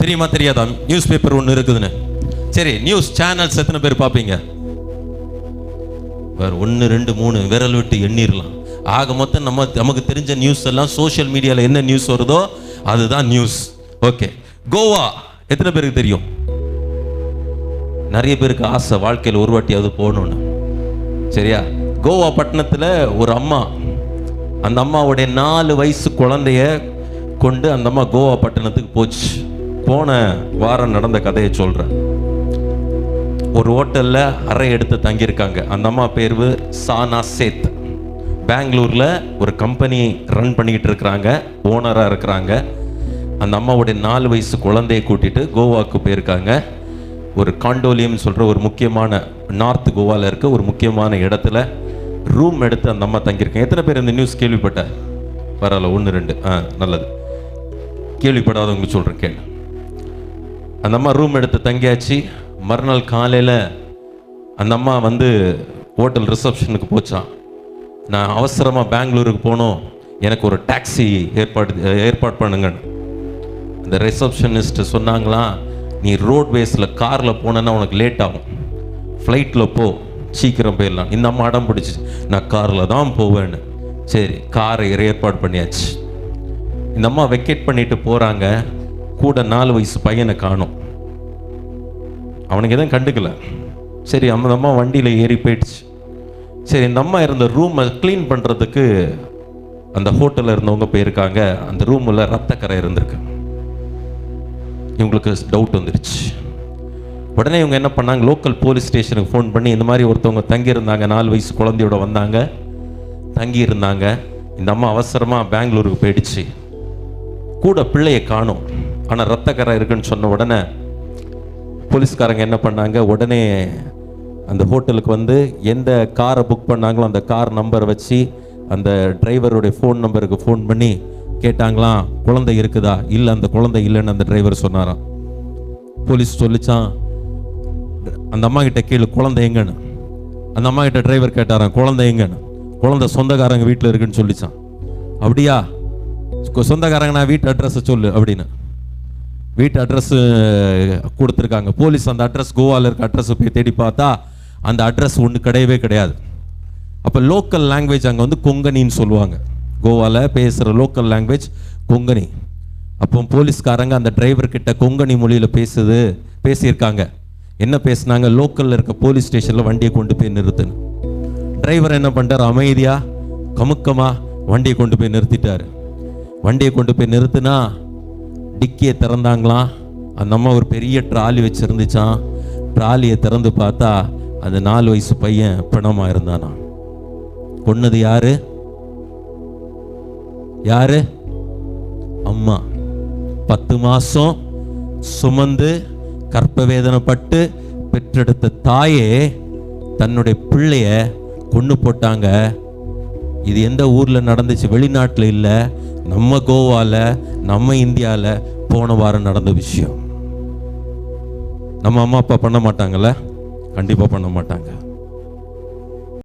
தெரியுமா தெரியாதா news paper ஒன்று இருக்குதுன்னு? சரி, நியூஸ் சேனல்ஸ் எத்தனை பேர் பார்ப்பீங்க? வேறு 1 2 3 விரல் விட்டு எண்ணிரலாம். ஆக மொத்தம் நமக்கு தெரிஞ்ச நியூஸ் எல்லாம் சோஷியல் மீடியாவில் என்ன நியூஸ் வருதோ அதுதான் நியூஸ். ஓகே, கோவா எத்தனை பேருக்கு தெரியும்? நிறைய பேருக்கு ஆசை வாழ்க்கையில் ஒரு வாட்டியாவது போகணுன்னு. சரியா? கோவா பட்டணத்தில் ஒரு அம்மா, அந்த அம்மாவுடைய 4 வயசு குழந்தைய கொண்டு அந்த அம்மா கோவா பட்டணத்துக்கு போச்சு. போன வாரம் நடந்த கதையை சொல்கிறேன். ஒரு ஹோட்டலில் அறை எடுத்து தங்கியிருக்காங்க. அந்த அம்மா பேர் சானா சேத். பெங்களூரில் ஒரு கம்பெனி ரன் பண்ணிக்கிட்டு இருக்கிறாங்க, ஓனராக இருக்கிறாங்க. அந்த அம்மாவுடைய 4 வயசு குழந்தையை கூட்டிகிட்டு கோவாவுக்கு போயிருக்காங்க. ஒரு காண்டோலியம் சொல்கிற ஒரு முக்கியமான நார்த் கோவாவில் இருக்க ஒரு முக்கியமான இடத்துல ரூம் எடுத்து அந்த அம்மா தங்கியிருக்காங்க. எத்தனை பேர் இந்த நியூஸ் கேள்விப்பட்ட? பரவாயில்ல, 1 2 நல்லது. கேள்விப்படாதவங்க சொல்கிறேன் கேளு. அந்த அம்மா ரூம் எடுத்து தங்கியாச்சு. மறுநாள் காலையில் அந்த அம்மா ஹோட்டல் ரிசப்ஷனுக்கு போச்சான். நான் அவசரமாக பெங்களூருக்கு போகணும், எனக்கு ஒரு டாக்ஸி ஏற்பாடு பண்ணுங்கன்னு. அந்த ரிசப்ஷனிஸ்ட் சொன்னாங்களாம், நீ ரோட்வேஸில் காரில் போனேன்னா உனக்கு லேட் ஆகும், ஃப்ளைட்டில் போ, சீக்கிரம் போயிடலாம். இந்த அம்மா அடம் பிடிச்சி நான் காரில் தான் போவேன்னு. சரி, காரை ஏற்பாடு பண்ணியாச்சு. இந்த அம்மா வெக்கேட் பண்ணிட்டு போகிறாங்க. கூட 4 வயசு பையனை காணும். அவனுக்கு எதுவும் கண்டுக்கல. சரி, அந்த அம்மா வண்டியில் ஏறி போயிடுச்சு. சரி, இந்த அம்மா இருந்த ரூமை க்ளீன் பண்ணுறதுக்கு அந்த ஹோட்டலில் இருந்தவங்க போயிருக்காங்க. அந்த ரூமில் ரத்தக்கரை இருந்திருக்கு. இவங்களுக்கு டவுட் வந்துடுச்சு. உடனே இவங்க என்ன பண்ணாங்க, லோக்கல் போலீஸ் ஸ்டேஷனுக்கு ஃபோன் பண்ணி இந்த மாதிரி ஒருத்தவங்க தங்கியிருந்தாங்க, 4 வயசு குழந்தையோட வந்தாங்க, தங்கியிருந்தாங்க. இந்த அம்மா அவசரமாக பெங்களூருக்கு போயிடுச்சு. கூட பிள்ளையை காணும், ஆனால் ரத்தக்கரை இருக்குன்னு சொன்ன உடனே போலீஸ்காரங்க என்ன பண்ணாங்க, உடனே அந்த ஹோட்டலுக்கு எந்த காரை புக் பண்ணாங்களோ அந்த கார் நம்பரை வச்சு அந்த டிரைவருடைய ஃபோன் நம்பருக்கு ஃபோன் பண்ணி கேட்டாங்களாம், குழந்தை இருக்குதா? இல்லை, அந்த குழந்தை இல்லைன்னு அந்த டிரைவர் சொன்னாராம். போலீஸ் சொல்லிச்சான், அந்த அம்மா கிட்ட கேளு குழந்தை எங்கன்னு. அந்த அம்மா கிட்ட டிரைவர் கேட்டாராம், குழந்தை எங்கன்னு. குழந்தை சொந்தக்காரங்க வீட்டில் இருக்குன்னு சொல்லிச்சான். அப்படியா, சொந்தக்காரங்க நான் வீட்டு அட்ரஸை சொல்லு அப்படின்னு வீட்டு அட்ரஸ் கொடுத்துருக்காங்க. போலீஸ் அந்த அட்ரஸ், கோவாவில் இருக்க அட்ரஸை போய் தேடி பார்த்தா அந்த அட்ரஸ் ஒன்று கிடையவே கிடையாது. அப்போ லோக்கல் லாங்குவேஜ் அங்கே கொங்கனின்னு சொல்லுவாங்க. கோவாவில் பேசுகிற லோக்கல் லாங்குவேஜ் கொங்கனி. அப்போ போலீஸ்காரங்க அந்த டிரைவர் கிட்ட கொங்கனி மொழியில் பேசியிருக்காங்க. என்ன பேசுனாங்க, லோக்கலில் இருக்க போலீஸ் ஸ்டேஷனில் வண்டியை கொண்டு போய் நிறுத்துன்னு. டிரைவர் என்ன பண்ணிட்டார், அமைதியாக கமுக்கமாக வண்டியை கொண்டு போய் நிறுத்திட்டார். வண்டியை கொண்டு போய் நிறுத்தினா டிக்கியை திறந்தாங்களாம். அந்த அம்மா ஒரு பெரிய ட்ராலி வச்சுருந்துச்சான். ட்ராலியை திறந்து பார்த்தா அந்த 4 வயசு பையன் பிணமாக இருந்தானா. கொன்னது யாரு? அம்மா. 10 மாதம் சுமந்து கற்ப வேதனைப்பட்டு பெற்றெடுத்த தாயே தன்னுடைய பிள்ளைய கொன்று போட்டாங்க. இது எந்த ஊரில் நடந்துச்சு? வெளிநாட்டில் இல்லை, நம்ம கோவாவில், நம்ம இந்தியாவில் போன வாரம் நடந்த விஷயம். நம்ம அம்மா அப்பா பண்ண மாட்டாங்கல்ல? கண்டிப்பாக பண்ண மாட்டாங்க.